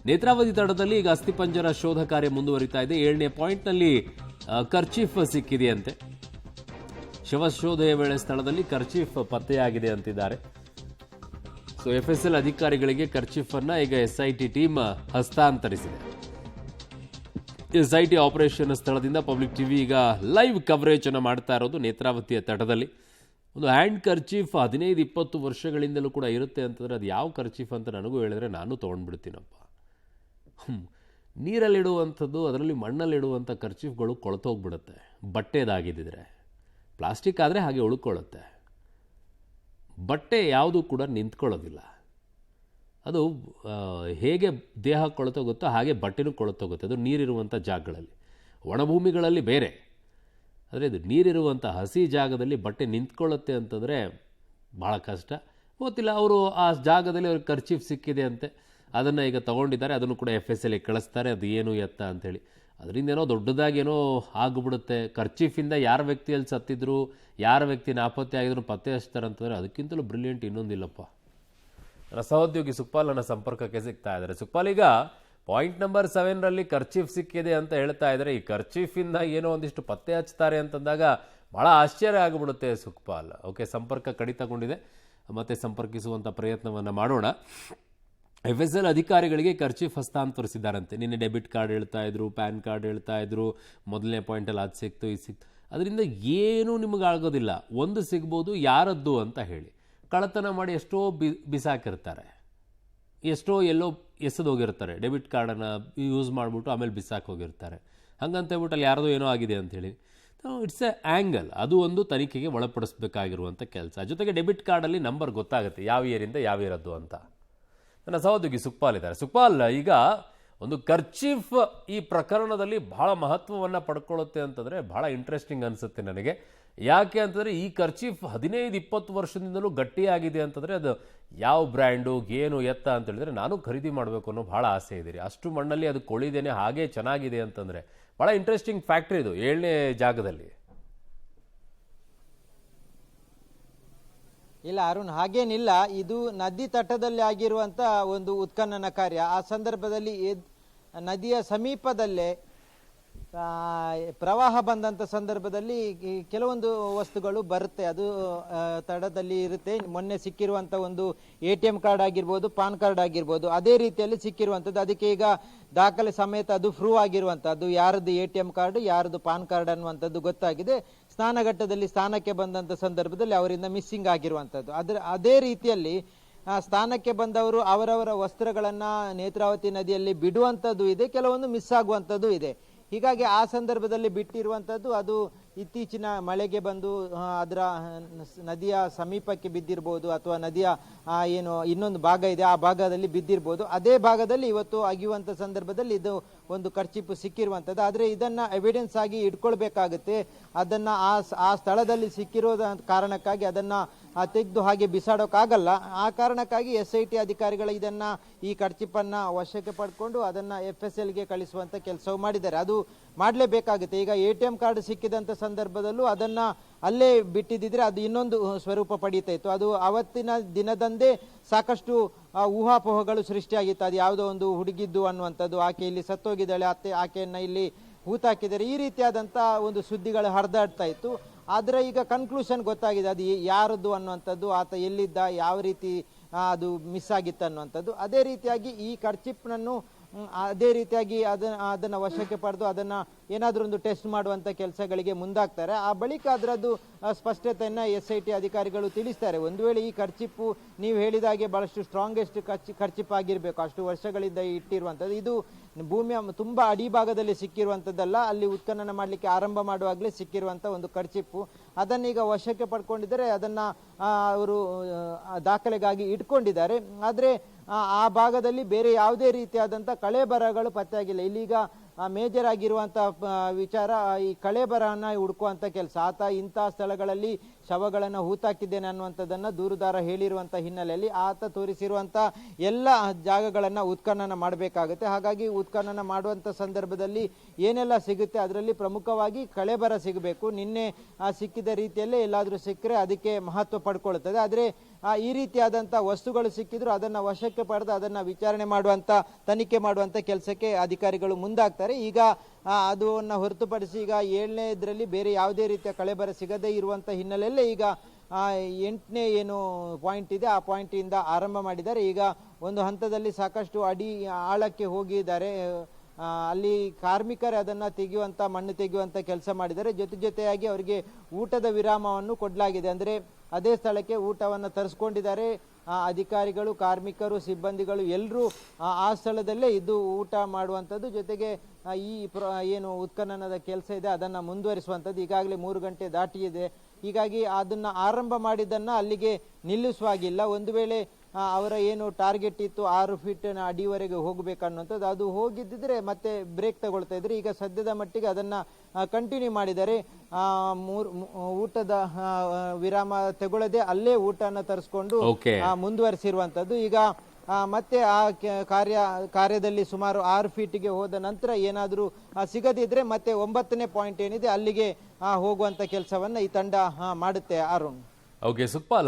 ನೇತ್ರಾವತಿ ತಟದಲ್ಲಿ ಈಗ ಅಸ್ಥಿಪಂಜರ ಶೋಧ ಕಾರ್ಯ ಮುಂದುವರಿತಾ ಇದೆ. 7ನೇ ಪಾಯಿಂಟ್ನಲ್ಲಿ ಕರ್ಚೀಫ್ ಸಿಕ್ಕಿದೆಯಂತೆ. ಶವಶೋಧೆಯ ವೇಳೆ ಸ್ಥಳದಲ್ಲಿ ಕರ್ಚೀಫ್ ಪತ್ತೆಯಾಗಿದೆ ಅಂತಿದ್ದಾರೆ. ಸೊ FSL ಅಧಿಕಾರಿಗಳಿಗೆ ಕರ್ಚೀಫ್ ಅನ್ನ ಈಗ SIT ಟೀಮ್ ಹಸ್ತಾಂತರಿಸಿದೆ. SIT ಆಪರೇಷನ್ ಸ್ಥಳದಿಂದ ಪಬ್ಲಿಕ್ ಟಿವಿ ಈಗ ಲೈವ್ ಕವರೇಜ್ ಅನ್ನು ಮಾಡ್ತಾ ಇರೋದು ನೇತ್ರಾವತಿಯ ತಟದಲ್ಲಿ. ಒಂದು ಹ್ಯಾಂಡ್ ಕರ್ಚೀಫ್ 15-20 ವರ್ಷಗಳಿಂದಲೂ ಕೂಡ ಇರುತ್ತೆ ಅಂತಂದರೆ ಅದು ಯಾವ ಕರ್ಚೀಫ್ ಅಂತ ನನಗೂ ಹೇಳಿದ್ರೆ ನಾನು ತೊಗೊಂಡ್ಬಿಡ್ತೀನಪ್ಪ. ನೀರಲ್ಲಿಡುವಂಥದ್ದು, ಅದರಲ್ಲಿ ಮಣ್ಣಲ್ಲಿಡುವಂಥ ಕರ್ಚೀಫ್ಗಳು ಕೊಳ್ತೋಗ್ಬಿಡುತ್ತೆ. ಬಟ್ಟೆದಾಗಿದ್ದಿದ್ರೆ, ಪ್ಲಾಸ್ಟಿಕ್ ಆದರೆ ಹಾಗೆ ಉಳ್ಕೊಳ್ಳುತ್ತೆ. ಬಟ್ಟೆ ಯಾವುದೂ ಕೂಡ ನಿಂತ್ಕೊಳ್ಳೋದಿಲ್ಲ. ಅದು ಹೇಗೆ ದೇಹ ಕೊಳ್ತೋಗುತ್ತೋ ಹಾಗೆ ಬಟ್ಟೆನೂ ಕೊಳ್ತೋಗುತ್ತೆ. ಅದು ನೀರಿರುವಂಥ ಜಾಗಗಳಲ್ಲಿ. ಒಣಭೂಮಿಗಳಲ್ಲಿ ಬೇರೆ, ಆದರೆ ಇದು ನೀರಿರುವಂಥ ಹಸಿ ಜಾಗದಲ್ಲಿ ಬಟ್ಟೆ ನಿಂತ್ಕೊಳ್ಳುತ್ತೆ ಅಂತಂದರೆ ಭಾಳ ಕಷ್ಟ. ಗೊತ್ತಿಲ್ಲ, ಅವರು ಆ ಜಾಗದಲ್ಲಿ ಅವ್ರಿಗೆ ಕರ್ಚೀಫ್ ಸಿಕ್ಕಿದೆ ಅಂತೆ, ಅದನ್ನು ಈಗ ತೊಗೊಂಡಿದ್ದಾರೆ. ಅದನ್ನು ಕೂಡ FSLಗೆ ಕಳಿಸ್ತಾರೆ. ಅದು ಏನು ಎತ್ತ ಅಂಥೇಳಿ. ಅದರಿಂದ ಏನೋ ದೊಡ್ಡದಾಗೇನೋ ಆಗಿಬಿಡುತ್ತೆ. ಕರ್ಚೀಫಿಂದ ಯಾರ ವ್ಯಕ್ತಿಯಲ್ಲಿ ಸತ್ತಿದ್ರು, ಯಾರ ವ್ಯಕ್ತಿ ನಾಪತ್ತೆ ಆಗಿದ್ರು ಪತ್ತೆ ಹಚ್ತಾರೆ ಅಂತಂದರೆ ಅದಕ್ಕಿಂತಲೂ ಬ್ರಿಲಿಯಂಟ್ ಇನ್ನೊಂದಿಲ್ಲಪ್ಪ. ನನ್ನ ಸಹೋದ್ಯೋಗಿ ಸುಕ್ಪಾಲ್ ನನ್ನ ಸಂಪರ್ಕಕ್ಕೆ ಸಿಗ್ತಾ ಇದ್ದಾರೆ. ಸುಕ್ಪಾಲ್, ಈಗ ಪಾಯಿಂಟ್ ನಂಬರ್ 7ರಲ್ಲಿ ಕರ್ಚೀಫ್ ಸಿಕ್ಕಿದೆ ಅಂತ ಹೇಳ್ತಾ ಇದ್ದಾರೆ. ಈ ಕರ್ಚೀಫಿಂದ ಏನೋ ಒಂದಿಷ್ಟು ಪತ್ತೆ ಹಚ್ತಾರೆ ಅಂತಂದಾಗ ಭಾಳ ಆಶ್ಚರ್ಯ ಆಗಿಬಿಡುತ್ತೆ ಸುಕ್ಪಾಲ್. ಓಕೆ, ಸಂಪರ್ಕ ಕಡಿತಗೊಂಡಿದೆ, ಮತ್ತೆ ಸಂಪರ್ಕಿಸುವಂಥ ಪ್ರಯತ್ನವನ್ನು ಮಾಡೋಣ. FSL ಅಧಿಕಾರಿಗಳಿಗೆ ಕರ್ಚೀಫ್ ಹಸ್ತಾಂತರಿಸಿದ್ದಾರಂತೆ. ನಿನ್ನೆ ಡೆಬಿಟ್ ಕಾರ್ಡ್ ಹೇಳ್ತಾ ಇದ್ರು, ಪ್ಯಾನ್ ಕಾರ್ಡ್ ಹೇಳ್ತಾ ಇದ್ರು, ಮೊದಲನೇ ಪಾಯಿಂಟಲ್ಲಿ ಅದು ಸಿಕ್ತು, ಇದು ಸಿಕ್ತು. ಅದರಿಂದ ಏನೂ ನಿಮಗಾಗೋದಿಲ್ಲ. ಒಂದು ಸಿಗ್ಬೋದು, ಯಾರದ್ದು ಅಂತ ಹೇಳಿ. ಕಳ್ಳತನ ಮಾಡಿ ಎಷ್ಟೋ ಬಿಸಾಕಿರ್ತಾರೆ, ಎಷ್ಟೋ ಎಲ್ಲೋ ಎಸೆದೋಗಿರ್ತಾರೆ. ಡೆಬಿಟ್ ಕಾರ್ಡನ್ನು ಯೂಸ್ ಮಾಡಿಬಿಟ್ಟು ಆಮೇಲೆ ಬಿಸಾಕಿ ಹೋಗಿರ್ತಾರೆ. ಹಂಗಂತ ಹೇಳ್ಬಿಟ್ಟು ಅಲ್ಲಿ ಯಾರ್ದೋ ಏನೋ ಆಗಿದೆ ಅಂಥೇಳಿ. It's A angle. ಅದು ಒಂದು ತನಿಖೆಗೆ ಒಳಪಡಿಸ್ಬೇಕಾಗಿರುವಂಥ ಕೆಲಸ. ಜೊತೆಗೆ ಡೆಬಿಟ್ ಕಾರ್ಡಲ್ಲಿ ನಂಬರ್ ಗೊತ್ತಾಗುತ್ತೆ, ಯಾವ ಇಯರಿಂದ ಯಾವ ಇರೋದು ಅಂತ. ನನ್ನ ಸಹೋದ್ಯೋಗಿ ಸುಕ್ಪಾಲ್ ಇದ್ದಾರೆ. ಸುಕ್ಪಾಲ್, ಈಗ ಒಂದು ಕರ್ಚೀಫ್ ಈ ಪ್ರಕರಣದಲ್ಲಿ ಬಹಳ ಮಹತ್ವವನ್ನು ಪಡ್ಕೊಳ್ಳುತ್ತೆ ಅಂತಂದರೆ ಭಾಳ ಇಂಟ್ರೆಸ್ಟಿಂಗ್ ಅನಿಸುತ್ತೆ ನನಗೆ. ಯಾಕೆ ಅಂತಂದರೆ ಈ ಕರ್ಚೀಫ್ 15-20 ವರ್ಷದಿಂದಲೂ ಗಟ್ಟಿಯಾಗಿದೆ ಅಂತಂದರೆ ಅದು ಯಾವ ಬ್ರ್ಯಾಂಡು, ಏನು ಎತ್ತ ಅಂತ ಹೇಳಿದ್ರೆ ನಾನು ಖರೀದಿ ಮಾಡಬೇಕು ಅನ್ನೋ ಭಾಳ ಆಸೆ ಇದೆ. ಅಷ್ಟು ಮಣ್ಣಲ್ಲಿ ಅದು ಕೊಳಿದೇನೆ ಹಾಗೆ ಚೆನ್ನಾಗಿದೆ ಅಂತಂದರೆ ಭಾಳ ಇಂಟ್ರೆಸ್ಟಿಂಗ್ ಫ್ಯಾಕ್ಟ್ರಿ ಇದು 7ನೇ ಜಾಗದಲ್ಲಿ. ಇಲ್ಲ ಅರುಣ್, ಹಾಗೇನಿಲ್ಲ. ಇದು ನದಿ ತಟದಲ್ಲಿ ಆಗಿರುವಂಥ ಒಂದು ಉತ್ಖನನ ಕಾರ್ಯ. ಆ ಸಂದರ್ಭದಲ್ಲಿ ನದಿಯ ಸಮೀಪದಲ್ಲೇ ಪ್ರವಾಹ ಬಂದಂಥ ಸಂದರ್ಭದಲ್ಲಿ ಕೆಲವೊಂದು ವಸ್ತುಗಳು ಬರುತ್ತೆ. ಅದು ತಡದಲ್ಲಿ ಇರುತ್ತೆ. ಮೊನ್ನೆ ಸಿಕ್ಕಿರುವಂಥ ಒಂದು ATM ಕಾರ್ಡ್ ಆಗಿರ್ಬೋದು, ಪಾನ್ ಕಾರ್ಡ್ ಆಗಿರ್ಬೋದು, ಅದೇ ರೀತಿಯಲ್ಲಿ ಸಿಕ್ಕಿರುವಂಥದ್ದು. ಅದಕ್ಕೆ ಈಗ ದಾಖಲೆ ಸಮೇತ ಅದು ಪ್ರೂವ್ ಆಗಿರುವಂಥದ್ದು. ಯಾರದ್ದು ATM ಕಾರ್ಡ್, ಯಾರದ್ದು ಪಾನ್ ಕಾರ್ಡ್ ಅನ್ನುವಂಥದ್ದು ಗೊತ್ತಾಗಿದೆ. ಸ್ನಾನಘಟ್ಟದಲ್ಲಿ ಸ್ನಾನಕ್ಕೆ ಬಂದಂಥ ಸಂದರ್ಭದಲ್ಲಿ ಅವರಿಂದ ಮಿಸ್ಸಿಂಗ್ ಆಗಿರುವಂಥದ್ದು. ಅದೇ ರೀತಿಯಲ್ಲಿ ಸ್ಥಾನಕ್ಕೆ ಬಂದವರು ಅವರವರ ವಸ್ತ್ರಗಳನ್ನು ನೇತ್ರಾವತಿ ನದಿಯಲ್ಲಿ ಬಿಡುವಂಥದ್ದು ಇದೆ, ಕೆಲವೊಂದು ಮಿಸ್ ಆಗುವಂಥದ್ದು ಇದೆ. ಹೀಗಾಗಿ ಆ ಸಂದರ್ಭದಲ್ಲಿ ಬಿಟ್ಟಿರುವಂಥದ್ದು ಅದು ಇತ್ತೀಚಿನ ಮಳೆಗೆ ಬಂದು ಅದರ ನದಿಯ ಸಮೀಪಕ್ಕೆ ಬಿದ್ದಿರ್ಬೋದು, ಅಥವಾ ನದಿಯ ಏನು ಇನ್ನೊಂದು ಭಾಗ ಇದೆ ಆ ಭಾಗದಲ್ಲಿ ಬಿದ್ದಿರ್ಬೋದು. ಅದೇ ಭಾಗದಲ್ಲಿ ಇವತ್ತು ಅಗಿಯುವಂಥ ಸಂದರ್ಭದಲ್ಲಿ ಇದು ಒಂದು ಕರ್ಚೀಪು ಸಿಕ್ಕಿರುವಂಥದ್ದು. ಆದರೆ ಇದನ್ನು ಎವಿಡೆನ್ಸ್ ಆಗಿ ಇಟ್ಕೊಳ್ಬೇಕಾಗುತ್ತೆ. ಅದನ್ನು ಆ ಸ್ಥಳದಲ್ಲಿ ಸಿಕ್ಕಿರೋದ ಕಾರಣಕ್ಕಾಗಿ ಅದನ್ನು ತೆಗೆದು ಹಾಗೆ ಬಿಸಾಡೋಕ್ಕಾಗಲ್ಲ. ಆ ಕಾರಣಕ್ಕಾಗಿ SIT ಅಧಿಕಾರಿಗಳು ಈ ಕರ್ಚೀಪನ್ನು ವಶಕ್ಕೆ ಪಡ್ಕೊಂಡು ಅದನ್ನು FSLಗೆ ಕಳಿಸುವಂಥ ಕೆಲಸವು ಮಾಡಿದ್ದಾರೆ. ಅದು ಮಾಡಲೇಬೇಕಾಗುತ್ತೆ. ಈಗ ATM ಕಾರ್ಡ್ ಸಿಕ್ಕಿದಂಥ ಸಂದರ್ಭದಲ್ಲೂ ಅದನ್ನು ಅಲ್ಲೇ ಬಿಟ್ಟಿದ್ದಿದ್ರೆ ಅದು ಇನ್ನೊಂದು ಸ್ವರೂಪ ಪಡೀತಾ ಇತ್ತು. ಅದು ಅವತ್ತಿನ ದಿನದಂದೇ ಸಾಕಷ್ಟು ಊಹಾಪೋಹಗಳು ಸೃಷ್ಟಿಯಾಗಿತ್ತು. ಅದು ಯಾವುದೋ ಒಂದು ಹುಡುಗಿದ್ದು ಅನ್ನುವಂಥದ್ದು, ಆಕೆ ಇಲ್ಲಿ ಸತ್ತೋಗಿದ್ದಾಳೆ, ಆಕೆಯನ್ನು ಇಲ್ಲಿ ಹೂತಾಕಿದ್ದಾರೆ, ಈ ರೀತಿಯಾದಂಥ ಒಂದು ಸುದ್ದಿಗಳು ಹರಿದಾಡ್ತಾ ಇತ್ತು. ಆದರೆ ಈಗ ಕನ್ಕ್ಲೂಷನ್ ಗೊತ್ತಾಗಿದೆ, ಅದು ಯಾರದ್ದು ಅನ್ನುವಂಥದ್ದು, ಆತ ಎಲ್ಲಿದ್ದ, ಯಾವ ರೀತಿ ಅದು ಮಿಸ್ ಆಗಿತ್ತು ಅನ್ನುವಂಥದ್ದು. ಅದೇ ರೀತಿಯಾಗಿ ಈ ಕರ್ಚಿಪ್ನನ್ನು ಅದೇ ರೀತಿಯಾಗಿ ಅದನ್ನು ವಶಕ್ಕೆ ಪಡೆದು ಅದನ್ನು ಏನಾದರೂ ಒಂದು ಟೆಸ್ಟ್ ಮಾಡುವಂಥ ಕೆಲಸಗಳಿಗೆ ಮುಂದಾಗ್ತಾರೆ. ಆ ಬಳಿಕ ಅದರದ್ದು ಸ್ಪಷ್ಟತೆಯನ್ನು SIT ಅಧಿಕಾರಿಗಳು ತಿಳಿಸ್ತಾರೆ. ಒಂದು ವೇಳೆ ಈ ಕರ್ಚಿಪ್ಪು ನೀವು ಹೇಳಿದಾಗೆ ಭಾಳಷ್ಟು ಸ್ಟ್ರಾಂಗೆಸ್ಟ್ ಕರ್ಚಿಪ್ ಆಗಿರಬೇಕು, ಅಷ್ಟು ವರ್ಷಗಳಿಂದ ಇಟ್ಟಿರುವಂಥದ್ದು. ಇದು ಭೂಮಿಯ ತುಂಬ ಅಡಿಭಾಗದಲ್ಲಿ ಸಿಕ್ಕಿರುವಂಥದ್ದಲ್ಲ, ಅಲ್ಲಿ ಉತ್ಖನನ ಮಾಡಲಿಕ್ಕೆ ಆರಂಭ ಮಾಡುವಾಗಲೇ ಸಿಕ್ಕಿರುವಂಥ ಒಂದು ಕರ್ಚಿಪ್ಪು. ಅದನ್ನೀಗ ವಶಕ್ಕೆ ಪಡ್ಕೊಂಡಿದ್ದಾರೆ. ಅದನ್ನು ಅವರು ದಾಖಲೆಗಾಗಿ ಇಟ್ಕೊಂಡಿದ್ದಾರೆ. ಆದರೆ ಆ ಭಾಗದಲ್ಲಿ ಬೇರೆ ಯಾವುದೇ ರೀತಿಯಾದಂಥ ಕಳೆಬರಗಳು ಪತ್ತೆಯಾಗಿಲ್ಲ. ಇಲ್ಲೀಗ ಮೇಜರ್ ಆಗಿರುವಂಥ ವಿಚಾರ ಈ ಕಳೆಬರವನ್ನು ಹುಡುಕುವಂಥ ಕೆಲಸ. ಆತ ಇಂಥ ಸ್ಥಳಗಳಲ್ಲಿ ಶವಗಳನ್ನು ಹೂತಾಕಿದ್ದೇನೆ ಅನ್ನುವಂಥದ್ದನ್ನ ದೂರುದಾರ ಹೇಳಿರುವಂತ ಹಿನ್ನೆಲೆಯಲ್ಲಿ ಆತ ತೋರಿಸಿರುವಂತ ಎಲ್ಲ ಜಾಗಗಳನ್ನ ಉತ್ಖನನ ಮಾಡಬೇಕಾಗುತ್ತೆ. ಹಾಗಾಗಿ ಉತ್ಖನನ ಮಾಡುವಂತ ಸಂದರ್ಭದಲ್ಲಿ ಏನೆಲ್ಲ ಸಿಗುತ್ತೆ ಅದರಲ್ಲಿ ಪ್ರಮುಖವಾಗಿ ಕಳೆಬರ ಸಿಗಬೇಕು. ನಿನ್ನೆ ಸಿಕ್ಕಿದ ರೀತಿಯಲ್ಲೇ ಎಲ್ಲಾದ್ರೂ ಸಿಕ್ಕರೆ ಅದಕ್ಕೆ ಮಹತ್ವ ಪಡ್ಕೊಳ್ಳುತ್ತದೆ. ಆದ್ರೆ ಈ ರೀತಿಯಾದಂಥ ವಸ್ತುಗಳು ಸಿಕ್ಕಿದ್ರು ಅದನ್ನ ವಶಕ್ಕೆ ಪಡೆದು ಅದನ್ನ ವಿಚಾರಣೆ ಮಾಡುವಂತ ತನಿಖೆ ಮಾಡುವಂತ ಕೆಲಸಕ್ಕೆ ಅಧಿಕಾರಿಗಳು ಮುಂದಾಗ್ತಾರೆ. ಈಗ ಅದನ್ನ ಹೊರತುಪಡಿಸಿ ಈಗ 7ನೇ ಇದರಲ್ಲಿ ಬೇರೆ ಯಾವುದೇ ರೀತಿಯ ಕಳೆಬರ ಸಿಗದೇ ಇರುವಂತ ಹಿನ್ನೆಲೆಯಲ್ಲೇ ಈಗ 8ನೇ ಏನು ಪಾಯಿಂಟ್ ಇದೆ ಆ ಪಾಯಿಂಟ್ ಇಂದ ಆರಂಭ ಮಾಡಿದ್ದಾರೆ. ಈಗ ಒಂದು ಹಂತದಲ್ಲಿ ಸಾಕಷ್ಟು ಅಡಿ ಆಳಕ್ಕೆ ಹೋಗಿದ್ದಾರೆ. ಅಲ್ಲಿ ಕಾರ್ಮಿಕರೇ ಅದನ್ನ ತೆಗೆಯುವಂತ ಮಣ್ಣು ತೆಗೆಯುವಂತ ಕೆಲಸ ಮಾಡಿದ್ದಾರೆ. ಜೊತೆಯಾಗಿ ಅವರಿಗೆ ಊಟದ ವಿರಾಮವನ್ನು ಕೊಡಲಾಗಿದೆ. ಅಂದ್ರೆ ಅದೇ ಸ್ಥಳಕ್ಕೆ ಊಟವನ್ನು ತರಿಸ್ಕೊಂಡಿದ್ದಾರೆ. ಅಧಿಕಾರಿಗಳು, ಕಾರ್ಮಿಕರು, ಸಿಬ್ಬಂದಿಗಳು ಎಲ್ಲರೂ ಆ ಸ್ಥಳದಲ್ಲೇ ಇದ್ದು ಊಟ ಮಾಡುವಂಥದ್ದು, ಜೊತೆಗೆ ಈ ಏನು ಉತ್ಖನನದ ಕೆಲಸ ಇದೆ ಅದನ್ನ ಮುಂದುವರಿಸುವಂಥದ್ದು. ಈಗಾಗಲೇ 3 ಗಂಟೆ ದಾಟಿದೆ. ಹೀಗಾಗಿ ಅದನ್ನ ಆರಂಭ ಮಾಡಿದ್ದನ್ನ ಅಲ್ಲಿಗೆ ನಿಲ್ಲಿಸುವಾಗಿಲ್ಲ. ಒಂದು ವೇಳೆ ಅವರ ಏನು ಟಾರ್ಗೆಟ್ ಇತ್ತು 6 ಫೀಟ್ ಅಡಿವರೆಗೆ ಹೋಗ್ಬೇಕನ್ನುವಂಥದ್ದು, ಅದು ಹೋಗಿದ್ದಿದ್ರೆ ಮತ್ತೆ ಬ್ರೇಕ್ ತಗೊಳ್ತಾ ಇದ್ರೆ. ಈಗ ಸದ್ಯದ ಮಟ್ಟಿಗೆ ಅದನ್ನ ಕಂಟಿನ್ಯೂ ಮಾಡಿದ್ದಾರೆ. ಊಟದ ವಿರಾಮ ತಗೊಳ್ಳದೆ ಅಲ್ಲೇ ಊಟನ ತರಿಸ್ಕೊಂಡು ಮುಂದುವರಿಸಿರುವಂತದ್ದು. ಈಗ ಮತ್ತೆ ಆ ಕಾರ್ಯದಲ್ಲಿ ಸುಮಾರು 6 ಫೀಟ್ಗೆ ಹೋದ ನಂತರ ಏನಾದರೂ ಸಿಗದಿದ್ರೆ ಮತ್ತೆ 9ನೇ ಪಾಯಿಂಟ್ ಏನಿದೆ ಅಲ್ಲಿಗೆ ಹೋಗುವಂತ ಕೆಲಸವನ್ನ ಈ ತಂಡ ಮಾಡುತ್ತೆ. ಅರುಣ್. ಓಕೆ ಸುಕ್ಪಾಲ್.